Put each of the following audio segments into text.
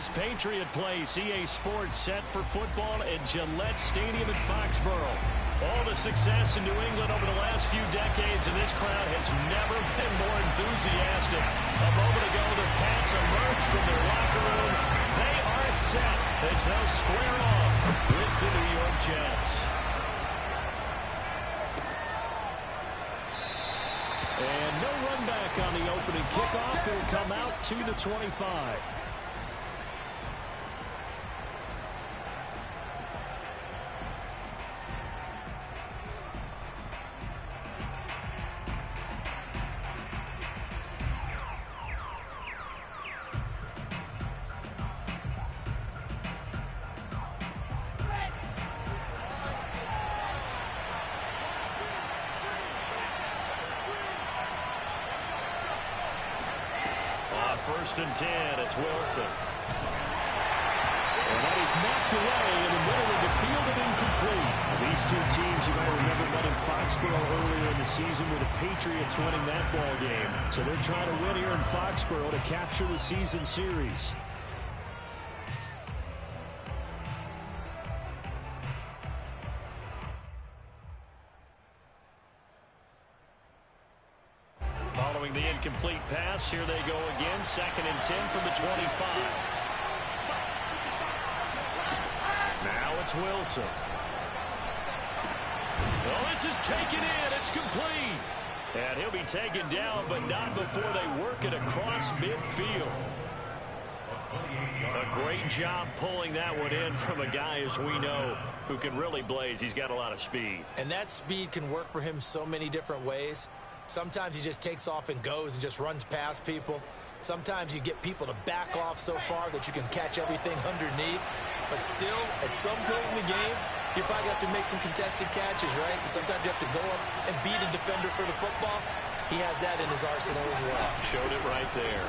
this Patriot Place. EA Sports set for football at Gillette Stadium in Foxborough. All the success in New England over the last few decades, and this crowd has never been more enthusiastic. A moment ago, the Pats emerged from their locker room. They are set as they'll square off with the New York Jets. And no run back on the opening kickoff. It'll come out to the 25. First and 10, it's Wilson. And that is knocked away in the middle of the field and incomplete. These two teams, you might remember, met in Foxborough earlier in the season with the Patriots winning that ball game. So they're trying to win here in Foxborough to capture the season series. Following the incomplete pass, here they go again. Second and 10 from the 25. Now it's Wilson. Well, this is taken in. It's complete. And he'll be taken down, but not before they work it across midfield. A great job pulling that one in from a guy, as we know, who can really blaze. He's got a lot of speed. And that speed can work for him so many different ways. Sometimes he just takes off and goes and just runs past people. Sometimes you get people to back off so far that you can catch everything underneath. But still, at some point in the game, you probably have to make some contested catches, right? Sometimes you have to go up and beat a defender for the football. He has that in his arsenal as well. Showed it right there.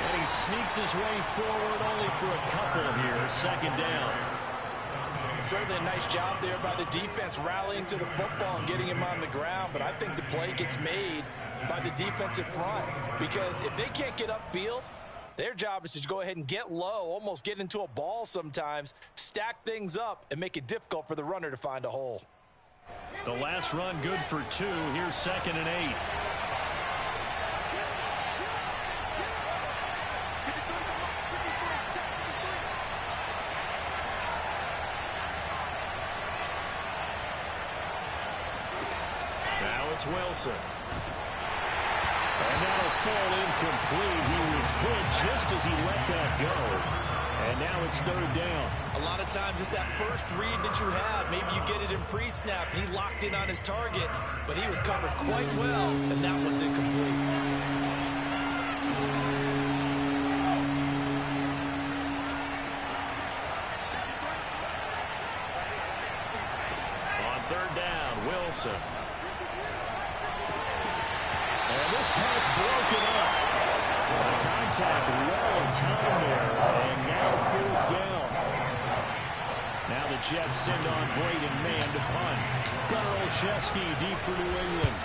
And he sneaks his way forward only for a couple here. Second down. Certainly a nice job there by the defense rallying to the football and getting him on the ground. But I think the play gets made by the defensive front. Because if they can't get upfield, their job is to go ahead and get low, almost get into a ball sometimes, stack things up, and make it difficult for the runner to find a hole. The last run good for 2. Here's second and 8. Now it's Wilson. And that'll fall incomplete. He was hit just as he let that go. And now it's third down. A lot of times it's that first read that you have. Maybe you get it in pre-snap. He locked in on his target, but he was covered quite well, and that one's incomplete. On third down, Wilson. And this pass broken up. Contact well timed there, and now fourth down. Now the Jets send on Braden Mann to punt. Gunnar Olszewski deep for New England.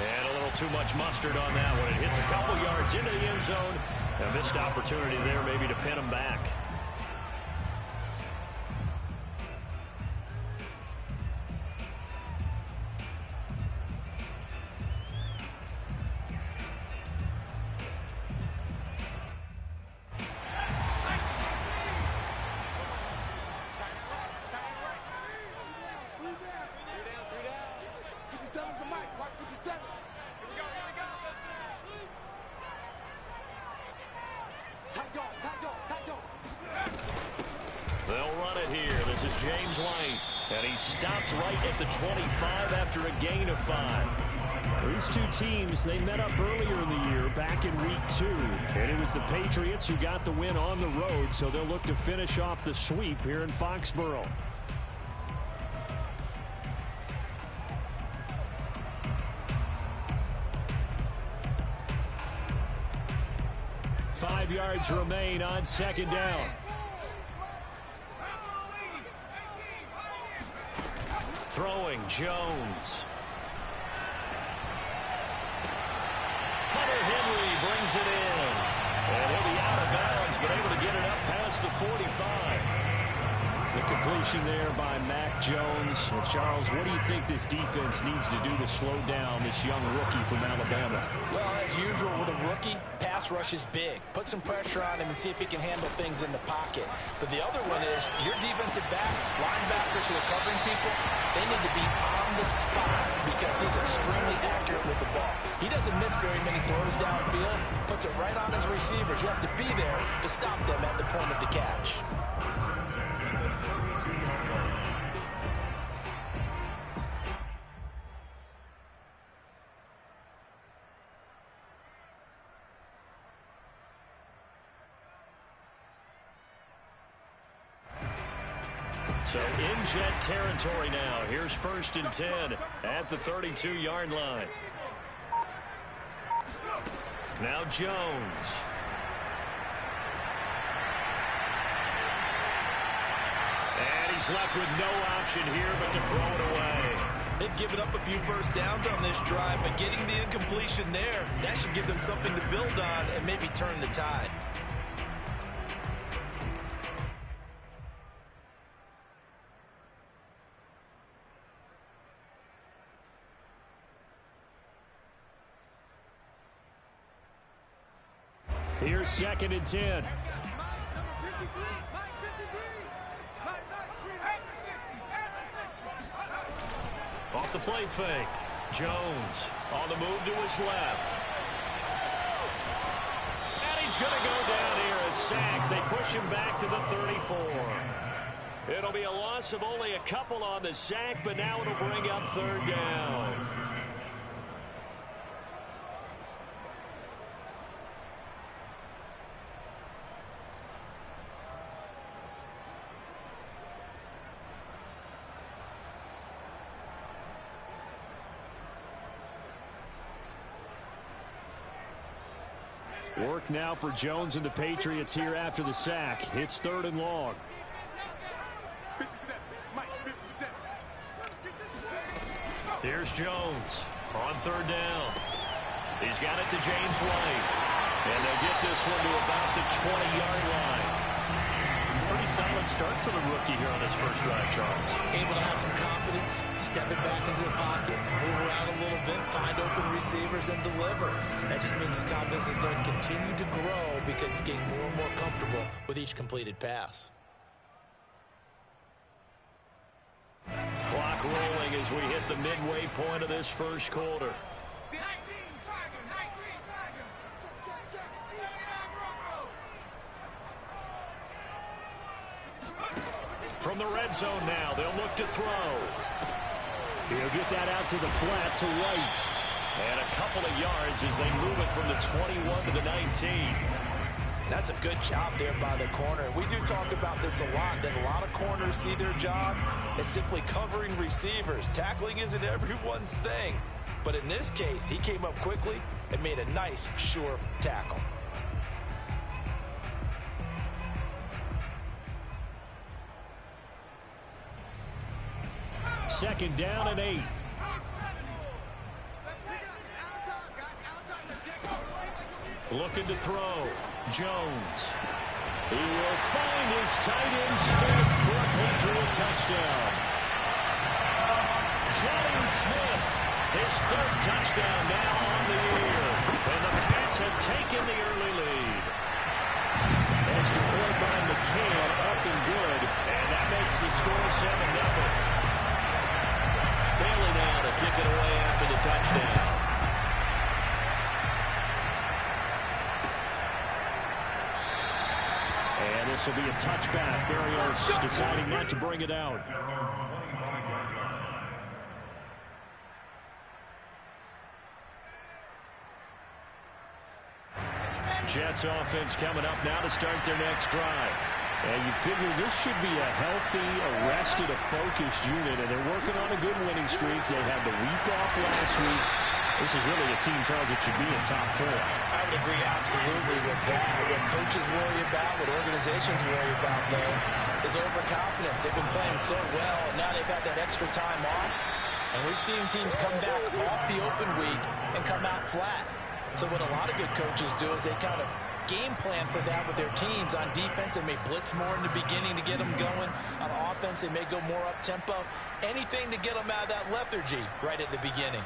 And a little too much mustard on that one. It hits a couple yards into the end zone. A missed opportunity there maybe to pin him back. They'll run it here. This is James White. And he stopped right at the 25 after a gain of 5. These two teams, they met up earlier in the year, back in week 2. And it was the Patriots who got the win on the road, so they'll look to finish off the sweep here in Foxborough. Five yards remain on second down. Throwing Jones. fires it in. And he'll be out of bounds, but able to get it up past the 45. The completion there by Mac Jones. And Charles, what do you think this defense needs to do to slow down this young rookie from Alabama? Well, as usual with a rookie, pass rush is big. Put some pressure on him and see if he can handle things in the pocket. But the other one is your defensive backs, linebackers who are covering people, they need to be on the spot because he's extremely accurate with the ball. He doesn't miss very many throws downfield, puts it right on his receivers. You have to be there to stop them at the point of the catch. So in Jet territory now. Here's 1st and 10 at the 32-yard line. Now Jones. And he's left with no option here but to throw it away. They've given up a few first downs on this drive, but getting the incompletion there, that should give them something to build on and maybe turn the tide. Here's 2nd and 10. Off the play fake. Jones on the move to his left. And he's going to go down here, a sack. They push him back to the 34. It'll be a loss of only a couple on the sack, but now it'll bring up 3rd down. Work now for Jones and the Patriots here after the sack. It's 3rd and long. 57, Mike, 57. Here's Jones on 3rd down. He's got it to James White. And they'll get this one to about the 20-yard line. Pretty solid start for the rookie here on his first drive, Charles. Able to have some confidence, stepping back into the pocket, move around a little bit, find open receivers, and deliver. That just means his confidence is going to continue to grow because he's getting more and more comfortable with each completed pass. Clock rolling as we hit the midway point of this first quarter. From the red zone now, they'll look to throw. He'll get that out to the flat to White. And a couple of yards as they move it from the 21 to the 19. That's a good job there by the corner. We do talk about this a lot, that a lot of corners see their job as simply covering receivers. Tackling isn't everyone's thing. But in this case, he came up quickly and made a nice, sure tackle. Second down and 8. Looking to throw. Jones. He will find his tight end Smith for a Patriot touchdown. James Smith, his 3rd touchdown now on the year. And the Pats have taken the early lead. Extra point by McCann, up and good. And that makes the score 7-0. Bailey now to kick it away after the touchdown. And this will be a touchback. Berrios deciding not to bring it out. Jets offense coming up now to start their next drive. And you figure this should be a healthy, arrested, a focused unit, and they're working on a good winning streak. They had the week off last week. This is really a team, Charles, that should be in top 4. I would agree absolutely with that. What coaches worry about, what organizations worry about, though, is overconfidence. They've been playing so well, and now they've had that extra time off. And we've seen teams come back off the open week and come out flat. So what a lot of good coaches do is they kind of game plan for that with their teams. On defense, they may blitz more in the beginning to get them going. On offense, they may go more up-tempo. Anything to get them out of that lethargy right at the beginning.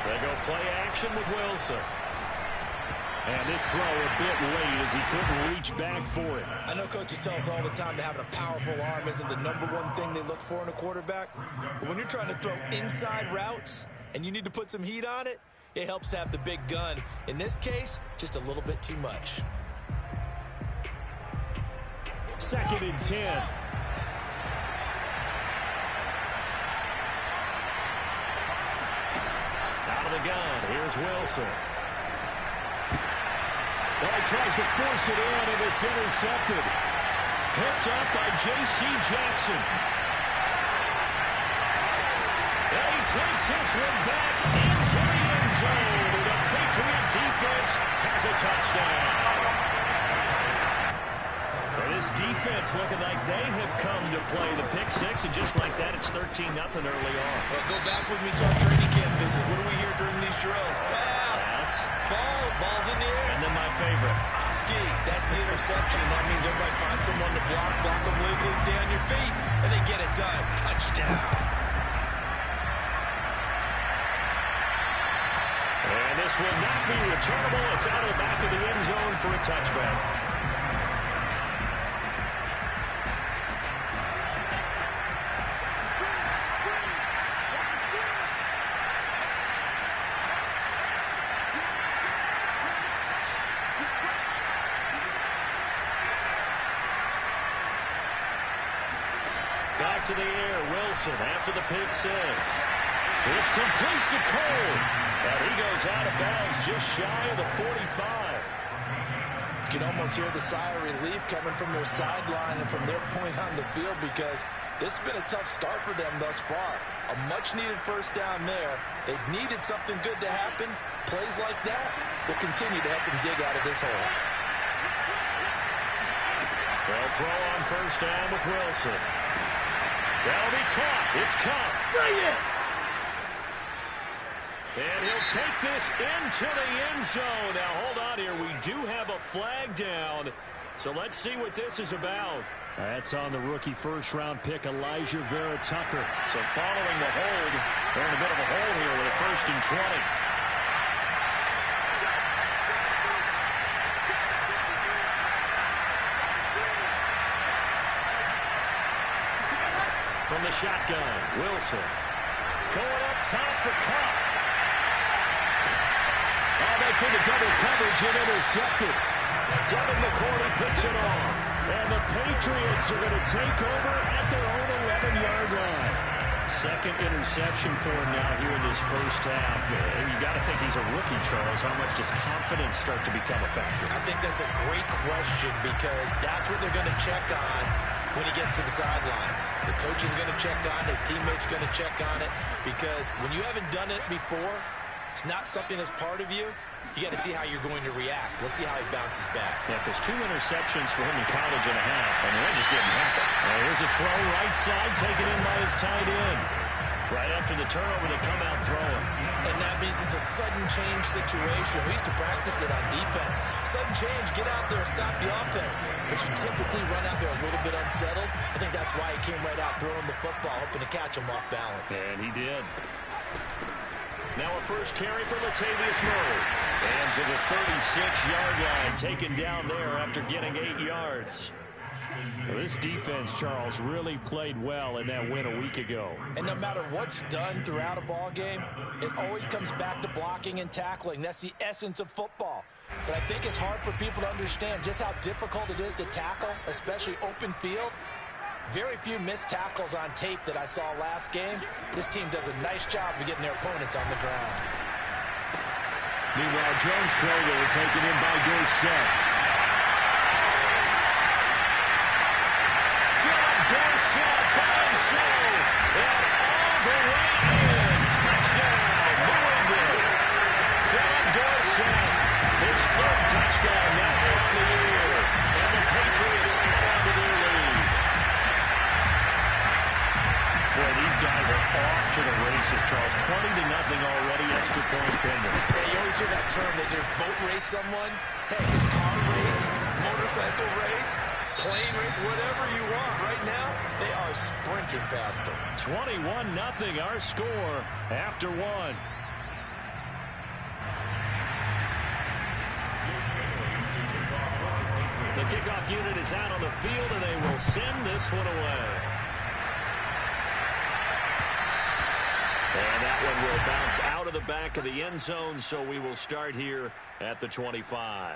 They go play action with Wilson. And this throw a bit late as he couldn't reach back for it. I know coaches tell us all the time that having a powerful arm isn't the #1 thing they look for in a quarterback. But when you're trying to throw inside routes and you need to put some heat on it, it helps to have the big gun. In this case, just a little bit too much. 2nd and 10. Out of the gun, here's Wilson. Well, he tries to force it in, and it's intercepted. Picked up by J.C. Jackson. And he takes this one back into the end zone. The Patriot defense has a touchdown. And this defense looking like they have come to play the pick six, and just like that, it's 13-0 early on. Well, go back with me to our training camp visit. What do we hear during these drills? Pass. Ball's in the air. And then my favorite. Ski. That's the interception. That means everybody find someone to block them legally, stay on your feet, and they get it done. Touchdown. And this will not be returnable. It's out of the back of the end zone for a touchback. Back to the air, Wilson after the pick six. It's complete to Cole. And he goes out of bounds just shy of the 45. You can almost hear the sigh of relief coming from their sideline and from their point on the field, because this has been a tough start for them thus far. A much-needed first down there. They've needed something good to happen. Plays like that will continue to help them dig out of this hole. They'll throw on first down with Wilson. That'll be caught. It's caught. Bring it! And he'll take this into the end zone. Now, hold on here. We do have a flag down. So let's see what this is about. That's on the rookie first-round pick, Elijah Vera Tucker. So following the hold, they're in a bit of a hole here with a 1st and 20. From the shotgun, Wilson. Going up top for Cup. Oh, that's into double coverage and intercepted. Devin McCourty picks it off. And the Patriots are going to take over at their own 11-yard line. 2nd interception for him now here in this first half. And you got to think he's a rookie, Charles. How much does confidence start to become a factor? I think that's a great question, because that's what they're going to check on when he gets to the sidelines. The coach is going to check on it. His teammates are going to check on it, because when you haven't done it before, it's not something that's part of you. You got to see how you're going to react. Let's see how he bounces back. Yeah, because 2 interceptions for him in college and a half. I mean, that just didn't happen. And here's a throw right side taken in by his tight end. Right after the turnover, they come out throwing. And that means it's a sudden change situation. We used to practice it on defense. Sudden change, get out there, stop the offense. But you typically run out there a little bit unsettled. I think that's why he came right out throwing the football, hoping to catch him off balance. And he did. Now a first carry for Latavius Murray. And to the 36-yard line, taken down there after getting 8 yards. Well, this defense, Charles, really played well in that win a week ago. And no matter what's done throughout a ball game, it always comes back to blocking and tackling. That's the essence of football. But I think it's hard for people to understand just how difficult it is to tackle, especially open field. Very few missed tackles on tape that I saw last game. This team does a nice job of getting their opponents on the ground. Meanwhile, Jones' throw there taken in by Dorsett. Dorsett by himself, and all the way in. Touchdown, New England. basis, Charles. 20-0 already, extra point pending. Yeah, you always hear that term, they just boat race someone. Hey, it's car race, motorcycle race, plane race, whatever you want. Right now, they are sprinting past them. 21-0 our score after one. The kickoff unit is out on the field, and they will send this one away. And that one will bounce out of the back of the end zone, so we will start here at the 25.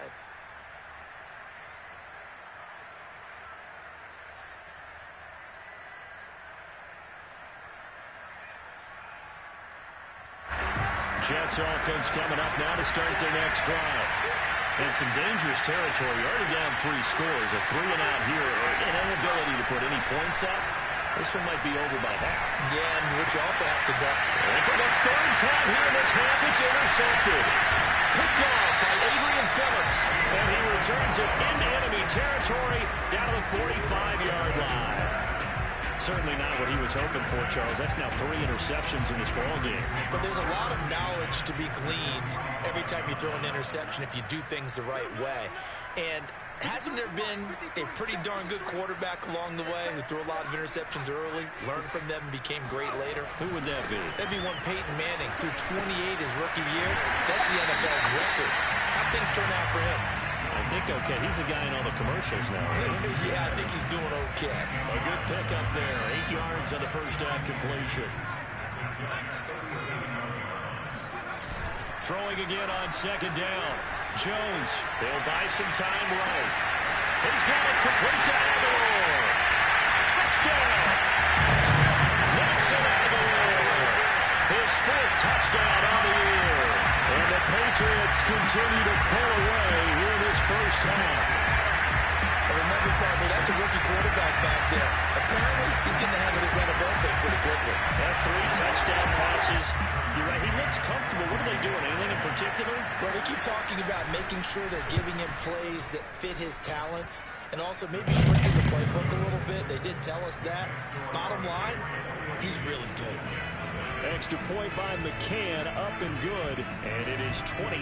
Jets offense coming up now to start their next drive. And some dangerous territory. Already down 3 scores. A 3-and-out here. An inability to put any points up. This one might be over by half. Yeah, and which you also have to go. And for the third time here in this half, it's intercepted. Picked off by Adrian Phillips. And he returns it into enemy territory down to the 45-yard line. Certainly not what he was hoping for, Charles. That's now 3 interceptions in this ballgame. But there's a lot of knowledge to be gleaned every time you throw an interception if you do things the right way. And hasn't there been a pretty darn good quarterback along the way who threw a lot of interceptions early, learned from them, and became great later? Who would that be? That'd be one Peyton Manning. Threw 28 his rookie year. That's the NFL record. How'd things turn out for him? I think okay. He's a guy in all the commercials now. Right? Yeah, I think he's doing okay. A good pickup there. 8 yards on the first down completion. Throwing again on second down. Jones. They'll buy some time right. He's got it complete to Aguilar. Touchdown. Nelson Aguilar. His 4th touchdown on the year. And the Patriots continue to pull away here in this first half. And remember, partner, that's a rookie quarterback back there. Apparently, he's going to handle this NFL thing pretty quickly. That 3 touchdown passes. You're right, he looks comfortable. What are they doing? Anything in particular? Well, they keep talking about making sure they're giving him plays that fit his talents and also maybe shrinking the playbook a little bit. They did tell us that. Bottom line, he's really good. Extra point by McCann, up and good, and it is 28-0.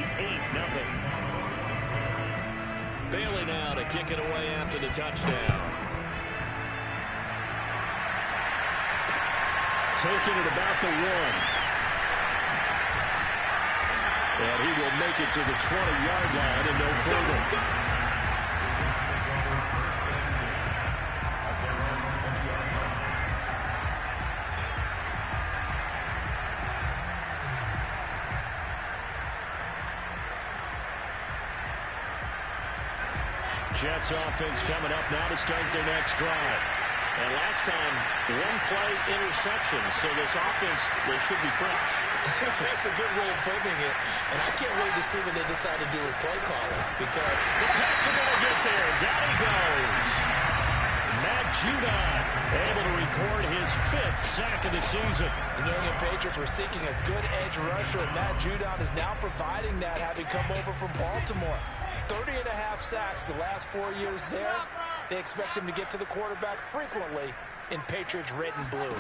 Bailey now to kick it away after the touchdown. Taking it about the 1. And he will make it to the 20-yard line and no further. Jets offense coming up now to start their next drive. And last time, 1-play interception, so this offense, they should be fresh. That's a good way of putting it. And I can't wait to see what they decide to do with play calling. Because the Pats are going to get there. Down he goes. Matt Judon able to record his 5th sack of the season. The New England Patriots were seeking a good edge rusher, and Matt Judon is now providing that, having come over from Baltimore. 30.5 sacks the last 4 years there. They expect him to get to the quarterback frequently in Patriots red and blue.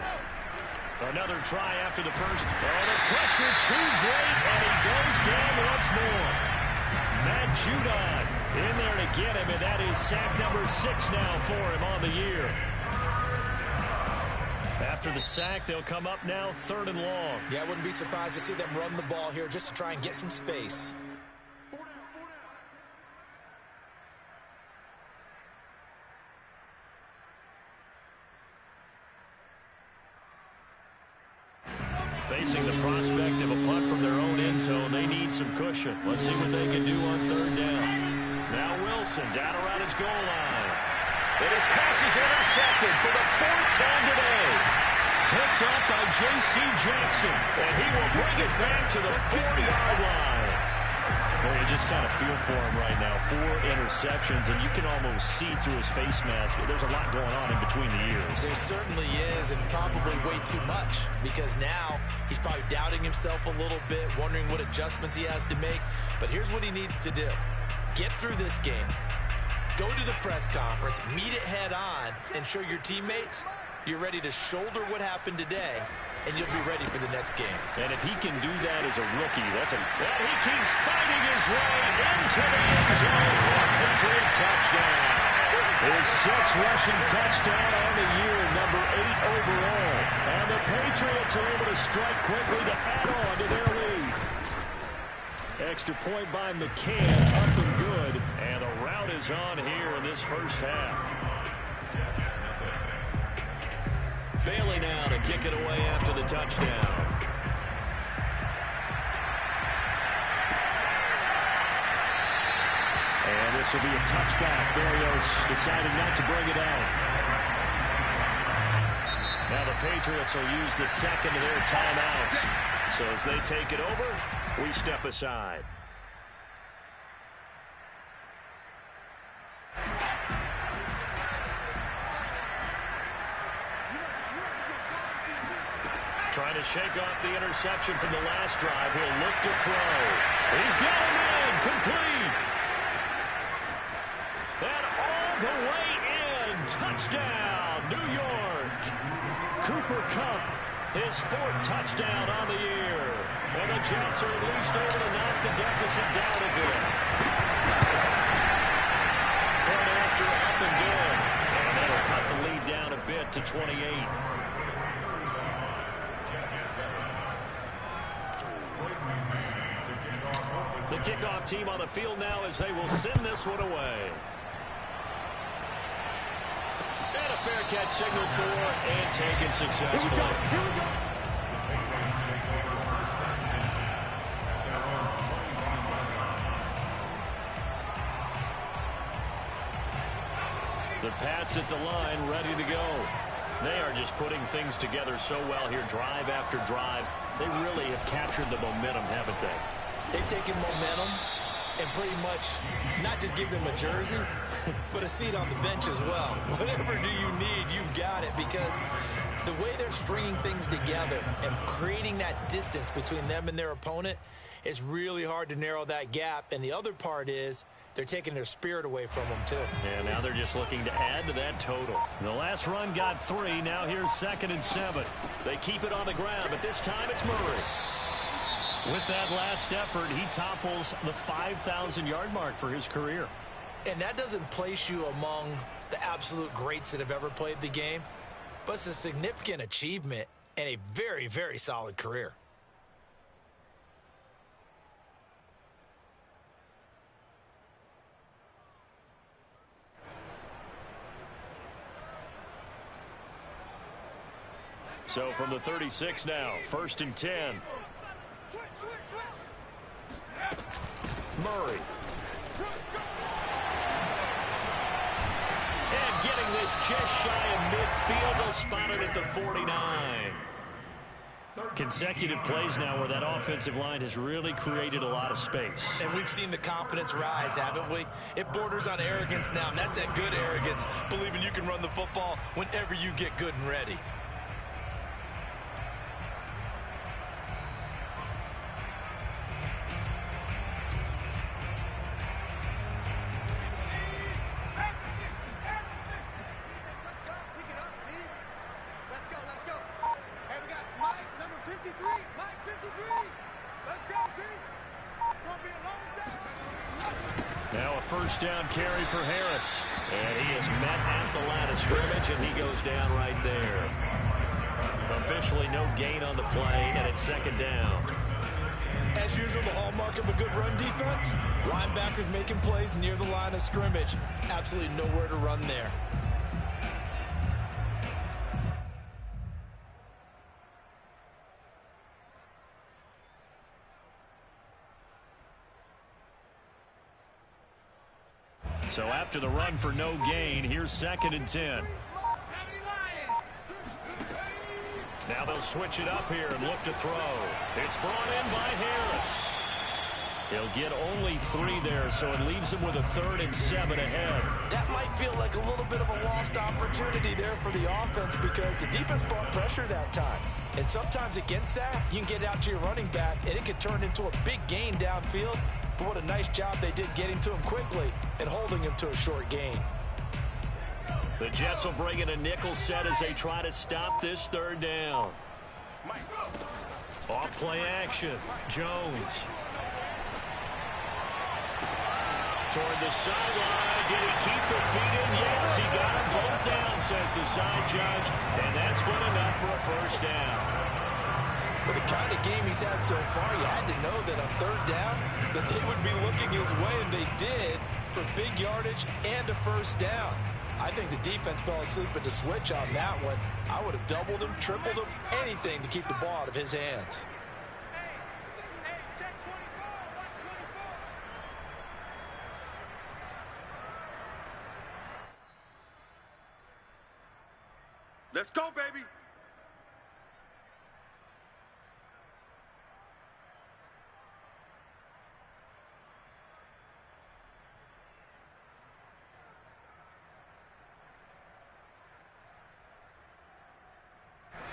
Another try after the first. Oh, the pressure too great, and he goes down once more. Matt Judon in there to get him, and that is sack number 6 now for him on the year. After the sack, they'll come up now 3rd and long. Yeah, I wouldn't be surprised to see them run the ball here just to try and get some space. Facing the prospect of a punt from their own end zone, they need some cushion. Let's see what they can do on 3rd down. Now Wilson down around his goal line. And his pass is intercepted for the 4th time today. Picked up by J.C. Jackson. And he will bring it back to the 4-yard line. Well, you just kind of feel for him right now. 4 interceptions, and you can almost see through his face mask. There's a lot going on in between the ears. There certainly is, and probably way too much, because now he's probably doubting himself a little bit, wondering what adjustments he has to make. But here's what he needs to do. Get through this game. Go to the press conference, meet it head on, and show your teammates You're ready to shoulder what happened today, and you'll be ready for the next game. And if he can do that as a rookie, and he keeps fighting his way into the end zone for a Patriot touchdown. His 6th rushing touchdown on the year, number 8 overall. And the Patriots are able to strike quickly to add on to their lead. Extra point by McCann, up and good. And the rout is on here in this first half. Bailey now to kick it away after the touchdown. And this will be a touchback. Berrios deciding not to bring it out. Now the Patriots will use the second of their timeouts. So as they take it over, we step aside. Trying to shake off the interception from the last drive. He'll look to throw. He's got him in. Complete. And all the way in. Touchdown, New York. Cooper Kupp, his 4th touchdown on the year. And the Jets are at least able to knock the deficit down a bit. Point after, up and good. And that'll cut the lead down a bit to 28. The kickoff team on the field now as they will send this one away. And a fair catch signaled for and taken successfully. Here we go. The Pats at the line, ready to go. They are just putting things together so well here, drive after drive. They really have captured the momentum, haven't they? They've taken momentum and pretty much not just give them a jersey, but a seat on the bench as well. Whatever do you need, you've got it, because the way they're stringing things together and creating that distance between them and their opponent, it's really hard to narrow that gap. And the other part is they're taking their spirit away from them, too. And now they're just looking to add to that total. The last run got 3. Now here's 2nd and 7. They keep it on the ground, but this time it's Murray. With that last effort, he topples the 5,000-yard mark for his career. And that doesn't place you among the absolute greats that have ever played the game, but it's a significant achievement and a very, very solid career. So from the 36 now, 1st and 10. Murray. And getting this just shy of midfield. They'll spot it at the 49. Consecutive plays now where that offensive line has really created a lot of space. And we've seen the confidence rise, haven't we? It borders on arrogance now, and that's that good arrogance, believing you can run the football whenever you get good and ready. First down carry for Harris. And he is met at the line of scrimmage, and he goes down right there. Officially no gain on the play, and it's 2nd down. As usual, the hallmark of a good run defense, linebackers making plays near the line of scrimmage. Absolutely nowhere to run there. So after the run for no gain, here's 2nd and 10. Now they'll switch it up here and look to throw. It's brought in by Harris. He'll get only 3 there, so it leaves him with a 3rd and 7 ahead. That might feel like a little bit of a lost opportunity there for the offense because the defense brought pressure that time. And sometimes against that, you can get out to your running back, and it can turn into a big gain downfield. But what a nice job they did getting to him quickly and holding him to a short gain. The Jets will bring in a nickel set as they try to stop this third down. Off play action. Jones. Toward the sideline. Did he keep the feet in? Yes, he got them both down, says the side judge. And that's good enough for a first down. With the kind of game he's had so far, you had to know that on third down that they would be looking his way, and they did, for big yardage and a first down. I think the defense fell asleep at the switch on that one. I would have doubled him, tripled him, anything to keep the ball out of his hands. Let's go, baby.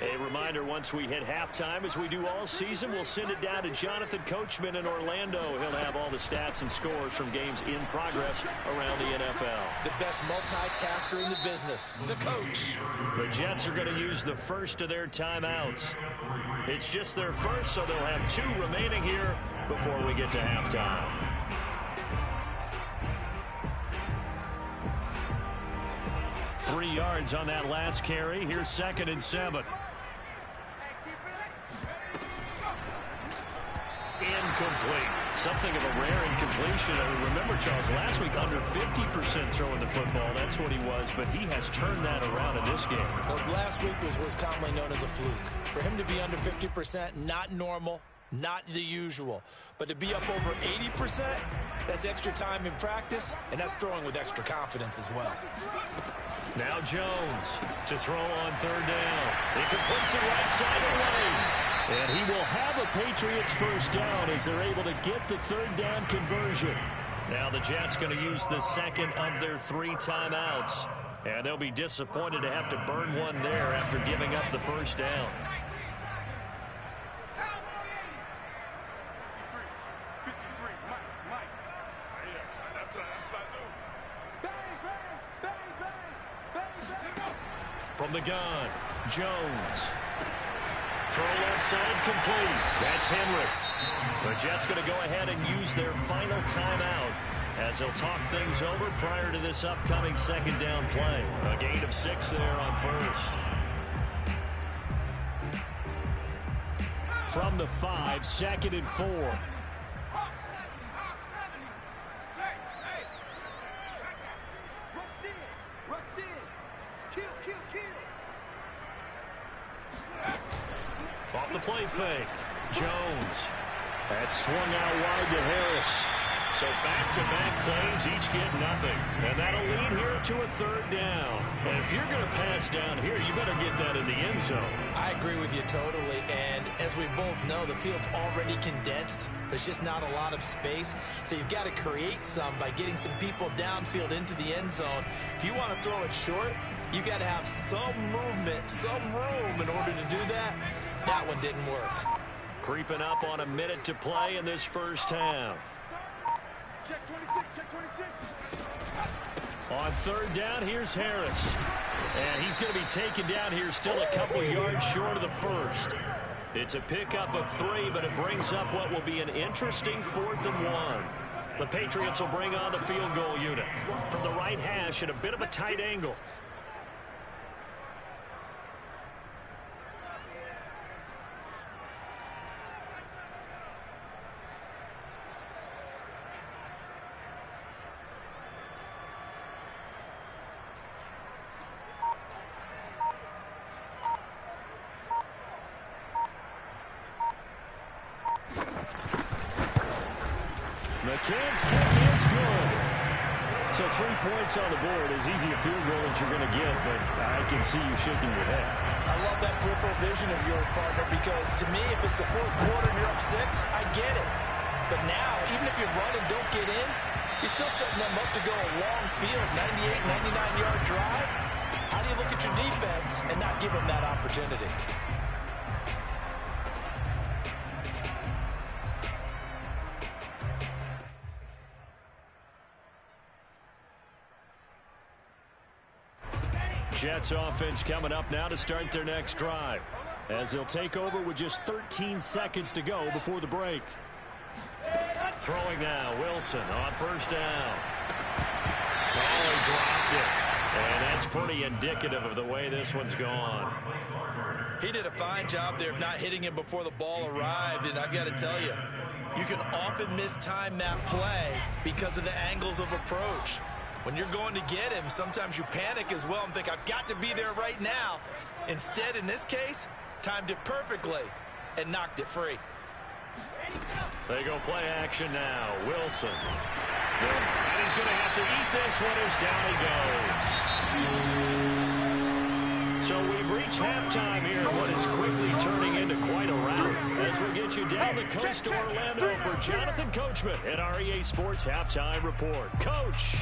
A reminder, once we hit halftime, as we do all season, we'll send it down to Jonathan Coachman in Orlando. He'll have all the stats and scores from games in progress around the NFL. The best multitasker in the business, the coach. The Jets are going to use the first of their timeouts. It's just their first, so they'll have 2 remaining here before we get to halftime. Three yards on that last carry. Here's 2nd and 7. Incomplete. Something of a rare incompletion. I remember, Charles, last week under 50% throwing the football. That's what he was, but he has turned that around in this game. Well, last week was commonly known as a fluke. For him to be under 50%, not normal, not the usual. But to be up over 80%, that's extra time in practice, and that's throwing with extra confidence as well. Now Jones to throw on third down. He completes it right side of the lane. And he will have a Patriots first down as they're able to get the third down conversion. Now the Jets going to use the second of their 3 timeouts. And they'll be disappointed to have to burn one there after giving up the first down. 53, Mike. Yeah, that's what I do. From the gun, Jones. Throw left side complete. That's Henry. The Jets going to go ahead and use their final timeout as they'll talk things over prior to this upcoming second down play. A gain of 6 there on first. From the 5, 2nd and 4. Off the play fake. Jones. That's swung out wide to Harris. So back-to-back plays, each get nothing. And that'll lead here to a third down. And if you're going to pass down here, you better get that in the end zone. I agree with you totally. And as we both know, the field's already condensed. There's just not a lot of space. So you've got to create some by getting some people downfield into the end zone. If you want to throw it short, you've got to have some movement, some room in order to do that. That one didn't work. Creeping up on a minute to play in this first half. Check 26, check 26. On third down, here's Harris. And he's going to be taken down here still a couple yards short of the first. It's a pickup of 3, but it brings up what will be an interesting 4th and 1. The Patriots will bring on the field goal unit from the right hash at a bit of a tight angle. McCann's kick is good. So 3 points on the board, as easy a field goal as you're going to get, but I can see you shaking your head. I love that peripheral vision of yours, partner, because to me, if it's the 4th quarter and you're up 6, I get it. But now, even if you run and don't get in, you're still setting them up to go a long field, 98, 99-yard drive. How do you look at your defense and not give them that opportunity? Jets offense coming up now to start their next drive, as they'll take over with just 13 seconds to go before the break. Throwing now, Wilson on first down. Oh, he dropped it. And that's pretty indicative of the way this one's gone. He did a fine job there of not hitting him before the ball arrived, and I've got to tell you, you can often mistime that play because of the angles of approach. When you're going to get him, sometimes you panic as well and think, I've got to be there right now. Instead, in this case, timed it perfectly and knocked it free. They go play action now. Wilson. And he's going to have to eat this one as down he goes. So we've reached halftime here, what is quickly turning into quite a rout. As we get you down the coast to Orlando for Jonathan Coachman at our EA Sports Halftime Report. Coach.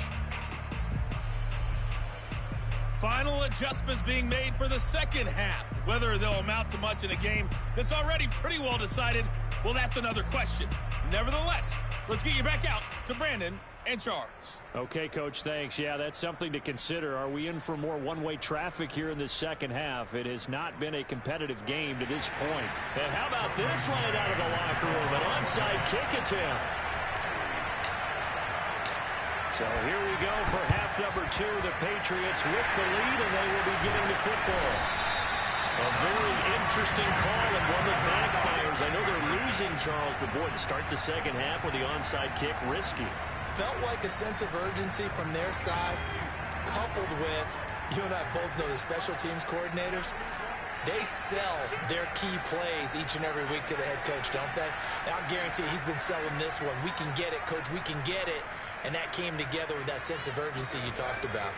Final adjustments being made for the second half. Whether they'll amount to much in a game that's already pretty well decided, well, that's another question. Nevertheless, let's get you back out to Brandon and Charles. Okay, Coach, thanks. Yeah, that's something to consider. Are we in for more one-way traffic here in the second half? It has not been a competitive game to this point. And how about this line out of the locker room? An onside kick attempt. So here we go for half number 2. The Patriots with the lead, and they will be getting the football. A very interesting call and one that backfires. I know they're losing, Charles, but boy, to start the second half with the onside kick, risky. Felt like a sense of urgency from their side, coupled with, you and I both know the special teams coordinators, they sell their key plays each and every week to the head coach, don't they? And I'll guarantee he's been selling this one. We can get it, Coach, we can get it. And that came together with that sense of urgency you talked about.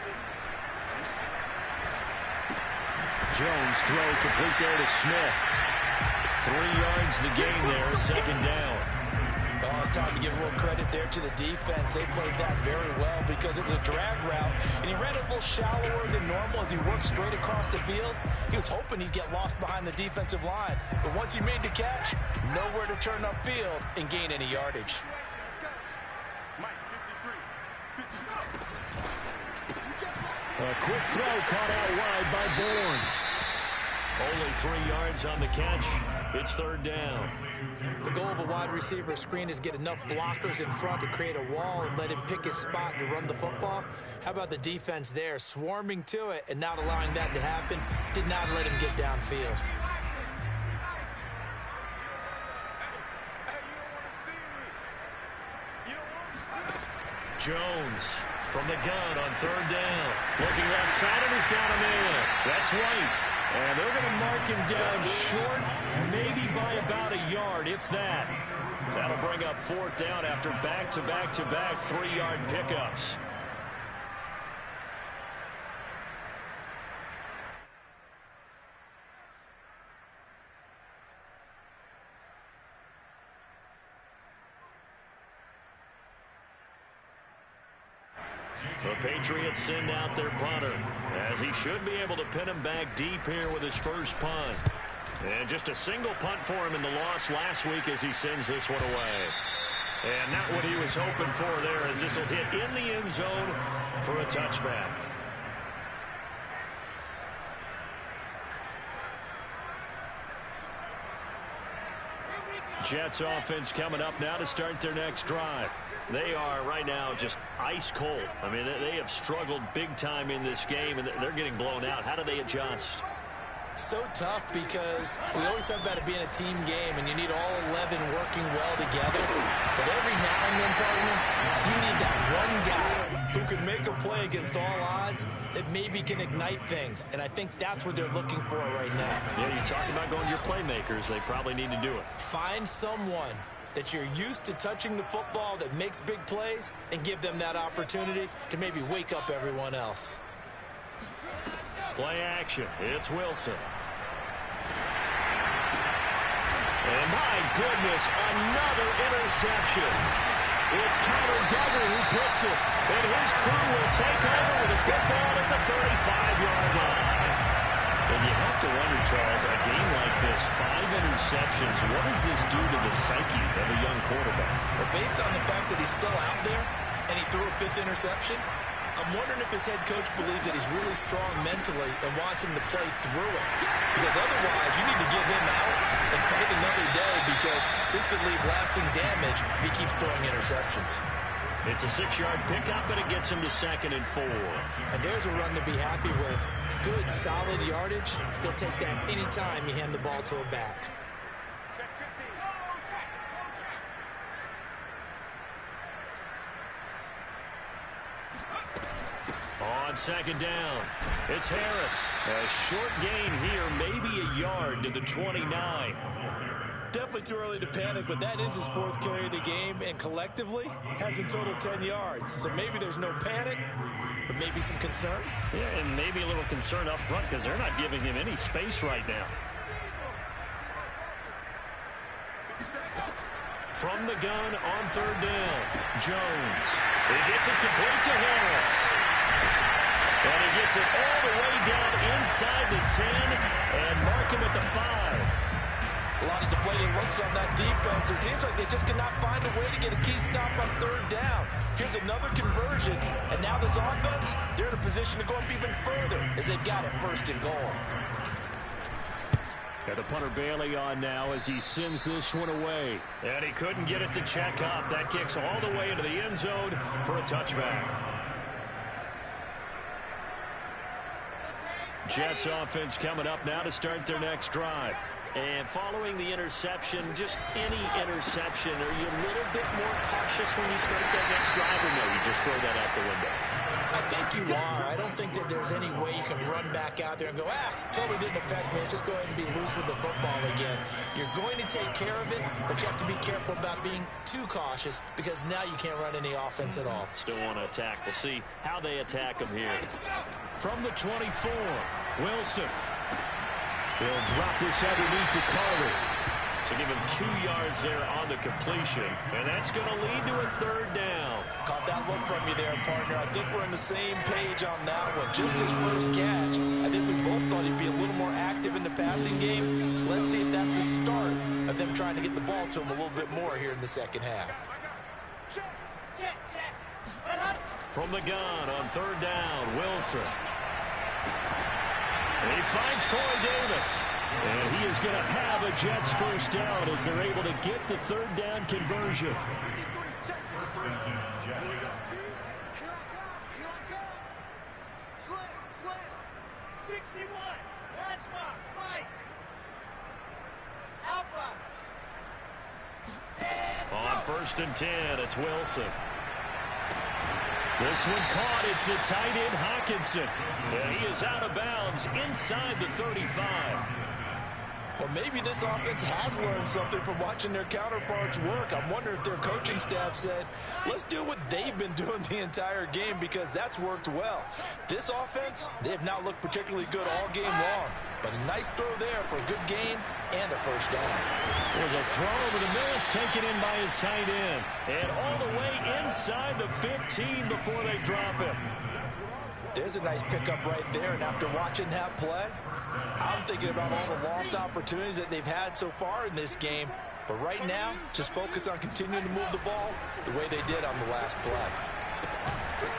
Jones throw complete there to Smith. 3 yards the gain there, second down. Well, it's time to give a little credit there to the defense. They played that very well because it was a drag route, and he ran it a little shallower than normal as he worked straight across the field. He was hoping he'd get lost behind the defensive line, but once he made the catch, nowhere to turn upfield and gain any yardage. A quick throw caught out wide by Bourne. Only 3 yards on the catch. It's third down. The goal of a wide receiver screen is get enough blockers in front to create a wall and let him pick his spot to run the football. How about the defense there, swarming to it and not allowing that to happen? Did not let him get downfield. Jones from the gun on third down. Looking left side, and he's got him in. That's White. And they're going to mark him down short, maybe by about a yard, if that. That'll bring up fourth down after back-to-back-to-back 3-yard pickups. The Patriots send out their punter, as he should be able to pin him back deep here with his first punt. And just a single punt for him in the loss last week as he sends this one away. And not what he was hoping for there, as this will hit in the end zone for a touchback. Jets offense coming up now to start their next drive. They are right now just ice cold. I mean, they have struggled big time in this game, and they're getting blown out. How do they adjust? So tough because we always talk about it being a team game, and you need all 11 working well together. But every now and then, partner, you need that one guy who can make a play against all odds that maybe can ignite things. And I think that's what they're looking for right now. Yeah, you talk about going to your playmakers. They probably need to do it. Find someone that you're used to touching the football that makes big plays and give them that opportunity to maybe wake up everyone else. Play action. It's Wilson. And my goodness, another interception. It's Connor Duggar who puts it. And his crew will take over with the football at the 35-yard line. And you have to wonder, Charles, a game like this, 5 interceptions, what does this do to the psyche of a young quarterback? Well, based on the fact that he's still out there and he threw a 5th interception, I I'm wondering if his head coach believes that he's really strong mentally and wants him to play through it. Because otherwise, you need to get him out and fight another day, because this could leave lasting damage if he keeps throwing interceptions. It's a 6-yard pickup, and it gets him to 2nd and 4. And there's a run to be happy with. Good, solid yardage. He'll take that anytime you hand the ball to a back. On 2nd down, it's Harris. A short gain here, maybe a yard to the 29. Definitely too early to panic, but that is his 4th carry of the game, and collectively has a total 10 yards. So maybe there's no panic, but maybe some concern. Yeah, and maybe a little concern up front because they're not giving him any space right now. From the gun on 3rd down, Jones. He gets it complete to Harris. And he gets it all the way down inside the 10 and mark him at the 5. A lot of deflated looks on that defense. It seems like they just cannot find a way to get a key stop on 3rd down. Here's another conversion, and now this offense, they're in a position to go up even further as they've got it 1st and goal. Got the punter Bailey on now as he sends this one away. And he couldn't get it to check up. That kicks all the way into the end zone for a touchback. Jets offense coming up now to start their next drive. And following the interception, just any interception, are you a little bit more cautious when you start that next drive, or no, you just throw that out the window? I think you are. I don't think that there's any way you can run back out there and go, totally didn't affect me. Let's just go ahead and be loose with the football again. You're going to take care of it, but you have to be careful about being too cautious, because now you can't run any offense at all. Still want to attack. We'll see how they attack him here. From the 24, Wilson. He'll drop this underneath to Carter. So give him 2 yards there on the completion. And that's going to lead to a 3rd down. Caught that look from you there, partner. I think we're on the same page on that one. Just his first catch. I think we both thought he'd be a little more active in the passing game. Let's see if that's the start of them trying to get the ball to him a little bit more here in the 2nd half. From the gun on 3rd down, Wilson. And he finds Corey Davis. And he is going to have a Jets 1st down as they're able to get the 3rd down conversion. Slam. 61. That's my slide. Alpha. On 1st and 10, it's Wilson. This one caught. It's the tight end, Hockenson. And he is out of bounds inside the 35. Well, maybe this offense has learned something from watching their counterparts work. I'm wondering if their coaching staff said, let's do what they've been doing the entire game, because that's worked well. This offense, they have not looked particularly good all game long. But a nice throw there for a good gain and a 1st down. There's a throw over the middle. It's taken in by his tight end. And all the way inside the 15 before they drop him. There's a nice pickup right there, and after watching that play, I'm thinking about all the lost opportunities that they've had so far in this game. But right now, just focus on continuing to move the ball the way they did on the last play.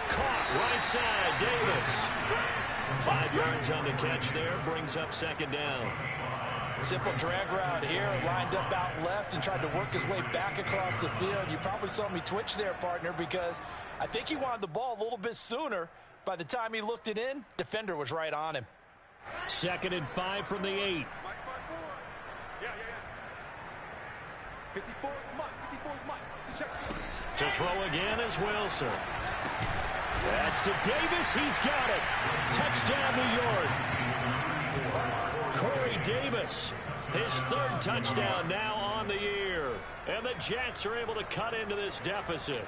Caught right side, Davis. 5 yards on the catch there, brings up 2nd down. Simple drag route here, lined up out left and tried to work his way back across the field. You probably saw me twitch there, partner, because I think he wanted the ball a little bit sooner. By the time he looked it in, defender was right on him. 2nd and 5 from the 8. 54 is Mike. Check. To throw again is Wilson. That's to Davis. He's got it. Touchdown, New York. Corey Davis, his 3rd touchdown now on the year. And the Jets are able to cut into this deficit.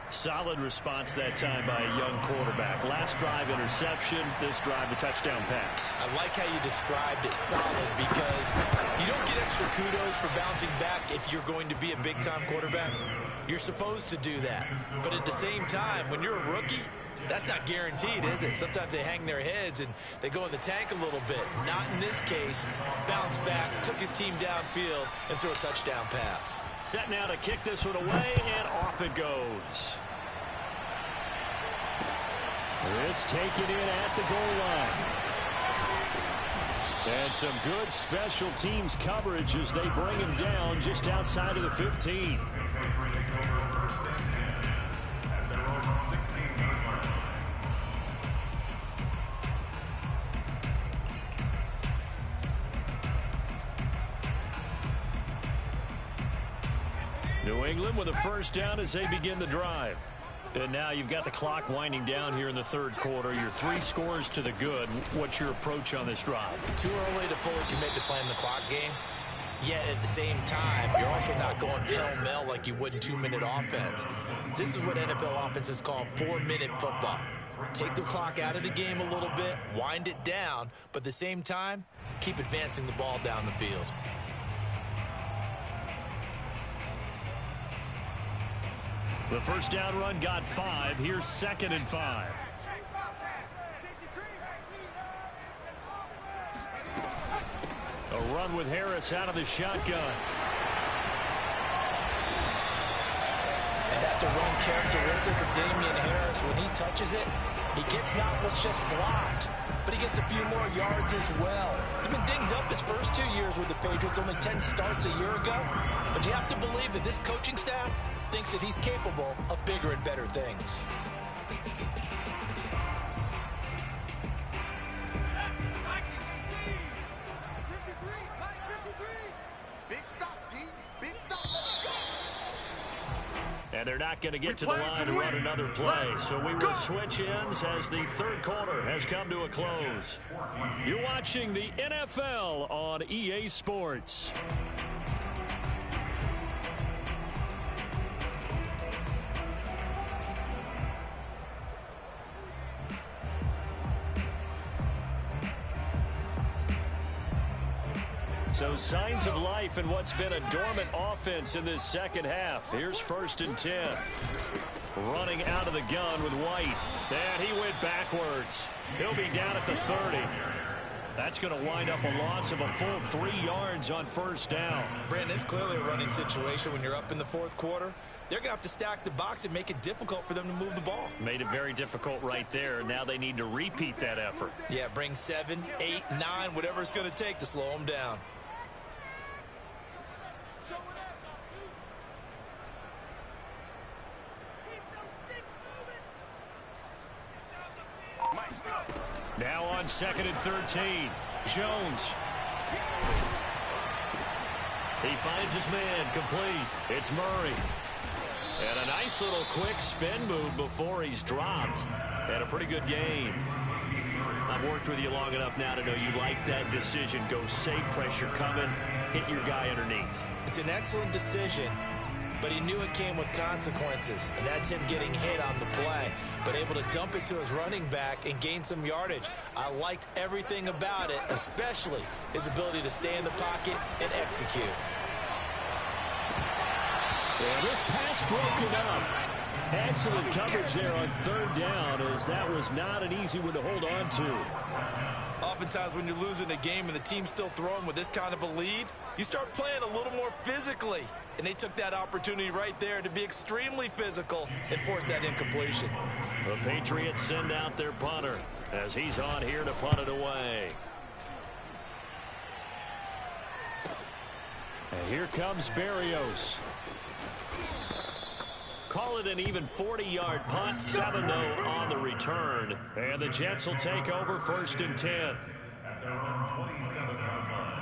Solid response that time by a young quarterback. Last drive, interception. This drive, the touchdown pass. I like how you described it, solid, because you don't get extra kudos for bouncing back if you're going to be a big-time quarterback. You're supposed to do that. But at the same time, when you're a rookie, that's not guaranteed, is it? Sometimes they hang their heads and they go in the tank a little bit. Not in this case. Bounce back, took his team downfield, and threw a touchdown pass. Set now to kick this one away, and off it goes. This taken in at the goal line. And some good special teams coverage as they bring him down just outside of the 15. New England with a first down as they begin the drive. And now you've got the clock winding down here in the third quarter. You're 3 scores to the good. What's your approach on this drive? Too early to fully commit to playing the clock game. Yet at the same time, you're also not going pell-mell like you would in 2-minute offense. This is what NFL offenses call 4-minute football. Take the clock out of the game a little bit, wind it down, but at the same time, keep advancing the ball down the field. The first down run got 5. Here's 2nd and 5. A run with Harris out of the shotgun. And that's a run characteristic of Damian Harris. When he touches it, he gets not what's just blocked, but he gets a few more yards as well. He's been dinged up his first 2 years with the Patriots, only 10 starts a year ago. But you have to believe that this coaching staff thinks that he's capable of bigger and better things. And they're not going to get to the line to run another play. So we will switch ends as the third quarter has come to a close. You're watching the NFL on EA Sports. So signs of life in what's been a dormant offense in this second half. Here's 1st and 10. Running out of the gun with White. And he went backwards. He'll be down at the 30. That's going to wind up a loss of a full 3 yards on first down. Brandon, it's clearly a running situation when you're up in the fourth quarter. They're going to have to stack the box and make it difficult for them to move the ball. Made it very difficult right there. Now they need to repeat that effort. Yeah, bring 7, 8, 9, whatever it's going to take to slow them down. Now on 2nd and 13. Jones. He finds his man complete. It's Murray. And a nice little quick spin move before he's dropped. And a pretty good game. I've worked with you long enough now to know you like that decision. Go safe, pressure coming, hit your guy underneath. It's an excellent decision, but he knew it came with consequences, and that's him getting hit on the play, but able to dump it to his running back and gain some yardage. I liked everything about it, especially his ability to stay in the pocket and execute. Yeah, this pass broken up. Excellent coverage there on 3rd down, as that was not an easy one to hold on to. Oftentimes when you're losing a game and the team's still throwing with this kind of a lead, you start playing a little more physically. And they took that opportunity right there to be extremely physical and force that incompletion. The Patriots send out their punter as he's on here to punt it away. And here comes Berrios. Call it an even 40-yard punt, 7-0 on the return. And the Jets will take over 1st and 10. At their own 27-yard line.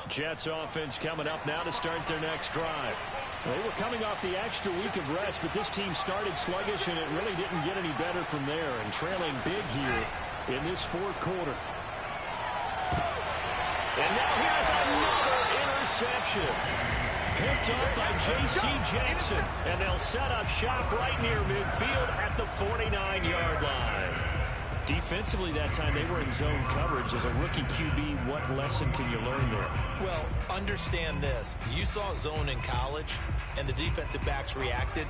Jets offense coming up now to start their next drive. Well, they were coming off the extra week of rest, but this team started sluggish, and it really didn't get any better from there, and trailing big here in this fourth quarter. And now here's another interception. Picked up by J.C. Jackson, and they'll set up shop right near midfield at the 49-yard line. Defensively that time, they were in zone coverage. As a rookie QB, what lesson can you learn there? Well, understand this. You saw zone in college, and the defensive backs reacted.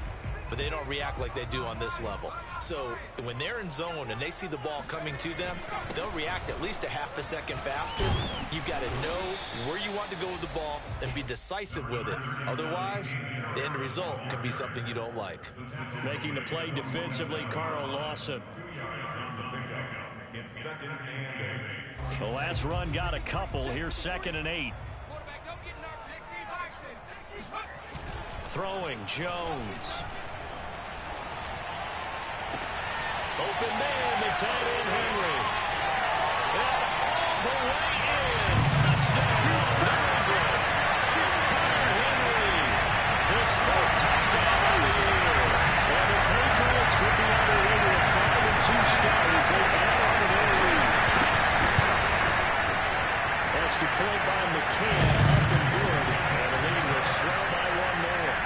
but they don't react like they do on this level. So when they're in zone and they see the ball coming to them, they'll react at least a half a second faster. You've got to know where you want to go with the ball and be decisive with it. Otherwise, the end result can be something you don't like. Making the play defensively, Carl Lawson. 2 yards on the pickup. It's 2nd and 8. The last run got a couple. Here's 2nd and 8. Throwing, Jones. Open man, it's out in Henry. And all the way in. Touchdown, Denver. Hunter Henry. His 4th touchdown of the year. And the Patriots could be on their way to a 5-2 start as they add on to their lead. Extra point by McCann, up and good. And the lead will swell by 1 more.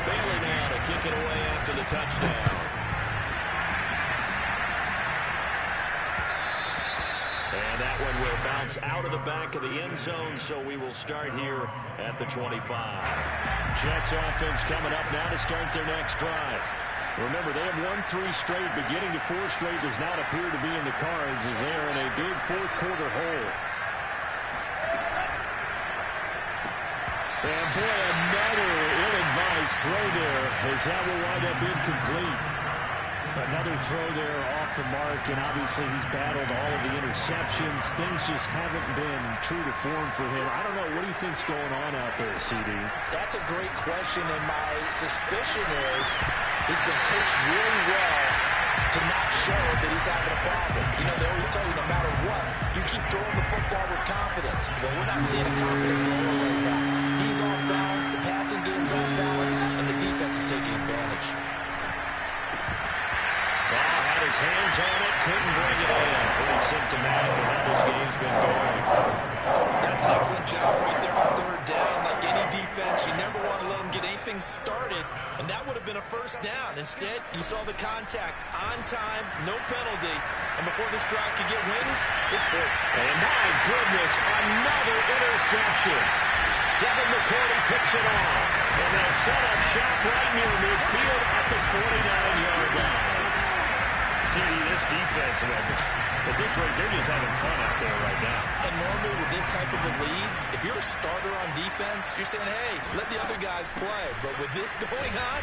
Bailey now to kick it away after the touchdown. And that one will bounce out of the back of the end zone, so we will start here at the 25. Jets offense coming up now to start their next drive. Remember, they have won 3 straight. Beginning to 4 straight does not appear to be in the cards as they are in a big 4th quarter hole. And boy, another ill-advised throw there as that will wind up incomplete. Another throw there off the mark, and obviously he's battled all of the interceptions. Things just haven't been true to form for him. I don't know. What do you think's going on out there, CD? That's a great question, and my suspicion is he's been coached really well to not show that he's having a problem. You know, they always tell you no matter what, you keep throwing the football with confidence. Well, we're not seeing a confident thrower right now. He's on balance, the passing game's on balance, and the defense is taking advantage. Had his hands on it, couldn't bring it in. Pretty symptomatic of how this game's been going. That's an excellent job right there on 3rd down. Like any defense, you never want to let them get anything started, and that would have been a 1st down. Instead, you saw the contact on time, no penalty, and before this drive could get wings, it's 4th. And my goodness, another interception. Devin McCourty picks it off, and they'll set up shop right near midfield at the 49-yard line. See, this defense, at this rate, they're just having fun out there right now. And normally with this type of a lead, if you're a starter on defense, you're saying, hey, let the other guys play. But with this going on,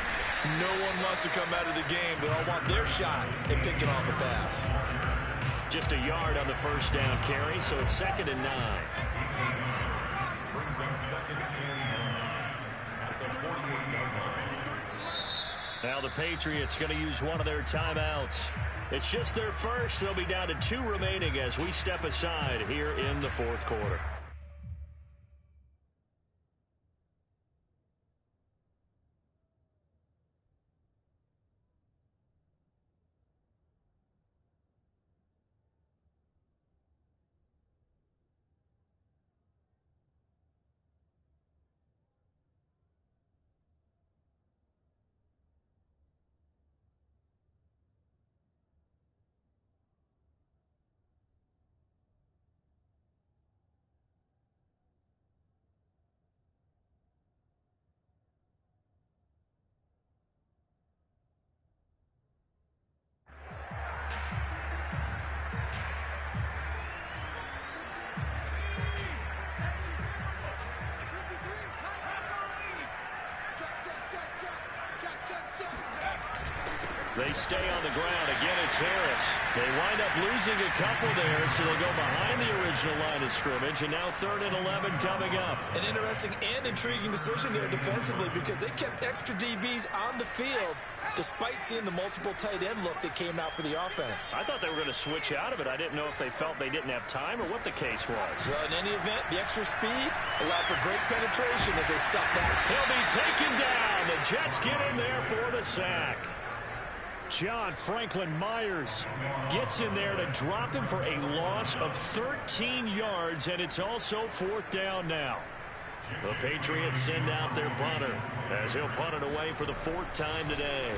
no one wants to come out of the game. They all want their shot at picking off a pass. Just a yard on the 1st down carry, so it's 2nd and 9. Brings up 2nd and 9 at the 48-yard line. Now the Patriots going to use one of their timeouts. It's just their first. They'll be down to 2 remaining as we step aside here in the 4th quarter. They stay on the ground. Again, it's Harris. They wind up losing a couple there, so they go behind the original line of scrimmage, and now 3rd and 11 coming up. An interesting and intriguing decision there defensively because they kept extra DBs on the field despite seeing the multiple tight end look that came out for the offense. I thought they were going to switch out of it. I didn't know if they felt they didn't have time or what the case was. Well, in any event, the extra speed allowed for great penetration as they stuffed that. He'll be taken down. The Jets get in there for the sack. John Franklin Myers gets in there to drop him for a loss of 13 yards, and it's also 4th down now. The Patriots send out their punter as he'll punt it away for the 4th time today.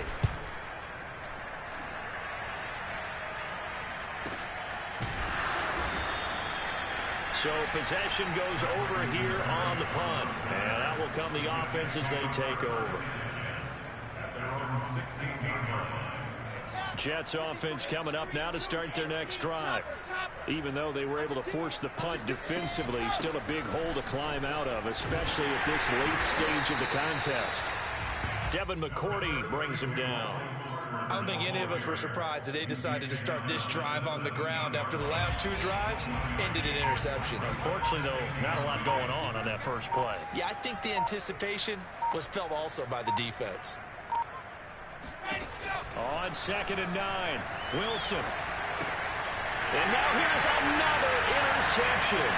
So possession goes over here on the punt. And out will come the offense as they take over. At their own 16-yard line. Jets offense coming up now to start their next drive. Even though they were able to force the punt defensively, still a big hole to climb out of, especially at this late stage of the contest. Devin McCourty brings him down. I don't think any of us were surprised that they decided to start this drive on the ground after the last two drives ended in interceptions. Unfortunately, though, not a lot going on that first play. Yeah, I think the anticipation was felt also by the defense. On 2nd and 9, Wilson. And now here's another interception.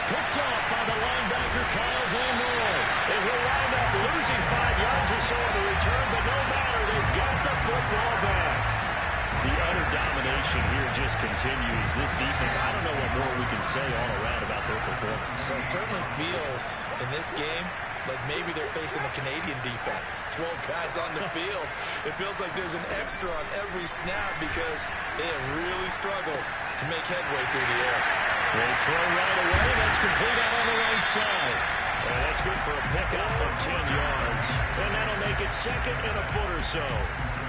Picked off by the linebacker, Kyle Van Noy. And he'll wind up losing 5 yards or so on the return, but no matter, they've got the football back. The utter domination here just continues. This defense, I don't know what more we can say all around about their performance. Well, it certainly feels in this game like maybe they're facing a Canadian defense. 12 guys on the field. It feels like there's an extra on every snap because they have really struggled to make headway through the air. They throw right away. That's complete out on the right side. And that's good for a pickup of 10 yards. And that'll make it 2nd and a foot or so.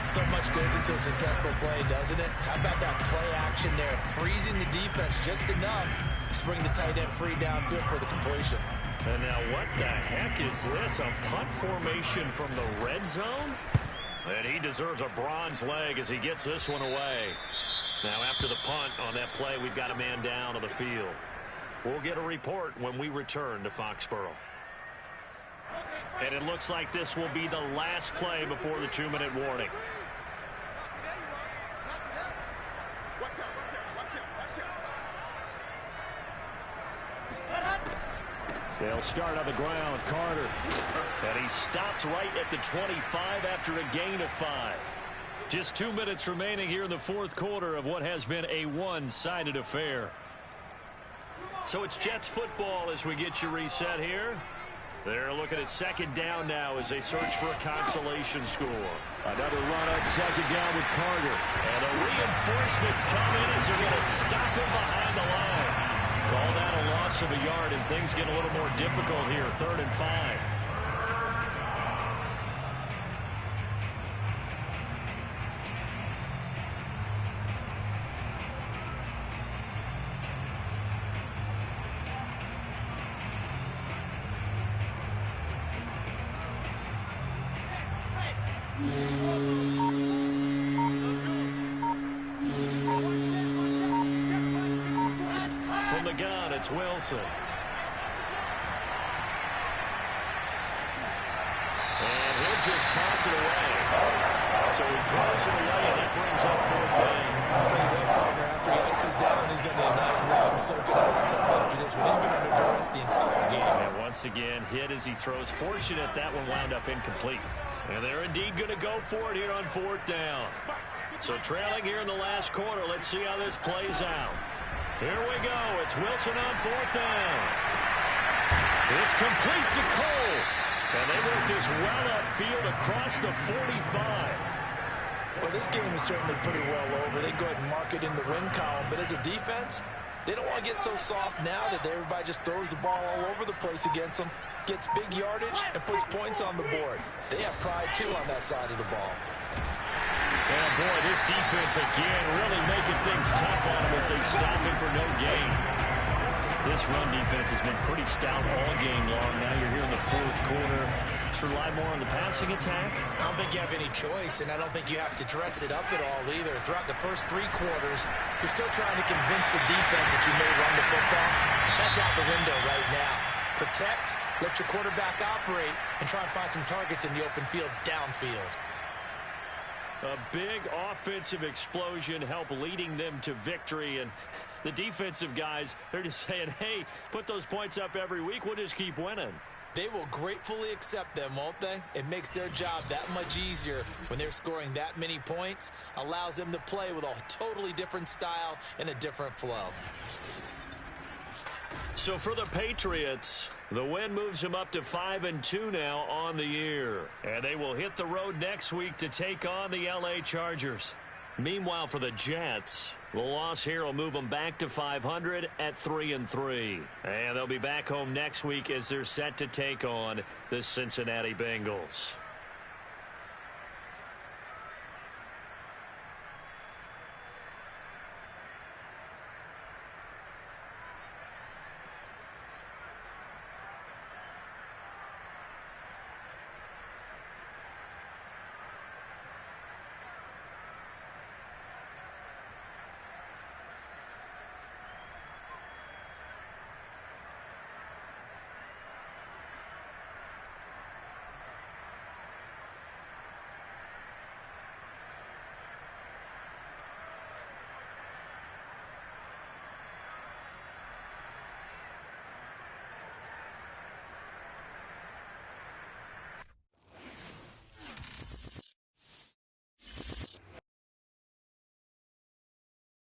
So much goes into a successful play, doesn't it? How about that play action there? Freezing the defense just enough to bring the tight end free downfield for the completion. And now what the heck is this? A punt formation from the red zone? And he deserves a bronze leg as he gets this one away. Now after the punt on that play, we've got a man down on the field. We'll get a report when we return to Foxborough. And it looks like this will be the last play before the 2-minute warning. They'll start on the ground. Carter. And he stopped right at the 25 after a gain of 5. Just 2 minutes remaining here in the fourth quarter of what has been a one-sided affair. So it's Jets football as we get you reset here. They're looking at 2nd down now as they search for a consolation score. Another run on 2nd down with Carter. And the reinforcements come in as they're going to stop him behind the line. Call that a loss of a yard, and things get a little more difficult here. 3rd and 5. From the gun, it's Wilson. And he'll just toss it away. So he throws it away, and that brings up 4th down. I'll tell you what, partner, after he ices down, he's going to need a nice long soak in a hot tub after this one. He's been under duress the entire game. And once again, hit as he throws. Fortunate that one wound up incomplete. And they're indeed going to go for it here on 4th down. So trailing here in the last quarter. Let's see how this plays out. Here we go. It's Wilson on 4th down. It's complete to Cole. And they work this well upfield across the 45. Well, this game is certainly pretty well over. They go ahead and mark it in the win column. But as a defense, they don't want to get so soft now that everybody just throws the ball all over the place against them, gets big yardage, and puts points on the board. They have pride, too, on that side of the ball. And, boy, this defense, again, really making things tough on them as they stop him for no gain. This run defense has been pretty stout all game long. Now you're here in the fourth quarter. Just rely more on the passing attack. I don't think you have any choice, and I don't think you have to dress it up at all either. Throughout the first 3 quarters, you're still trying to convince the defense that you may run the football. That's out the window right now. Protect, let your quarterback operate, and try and find some targets in the open field downfield. A big offensive explosion helped leading them to victory. And the defensive guys, they're just saying, hey, put those points up every week. We'll just keep winning. They will gratefully accept them, won't they? It makes their job that much easier when they're scoring that many points. Allows them to play with a totally different style and a different flow. So for the Patriots, the win moves them up to 5-2 now on the year. And they will hit the road next week to take on the LA Chargers. Meanwhile, for the Jets, the loss here will move them back to 500 at 3-3. And they'll be back home next week as they're set to take on the Cincinnati Bengals.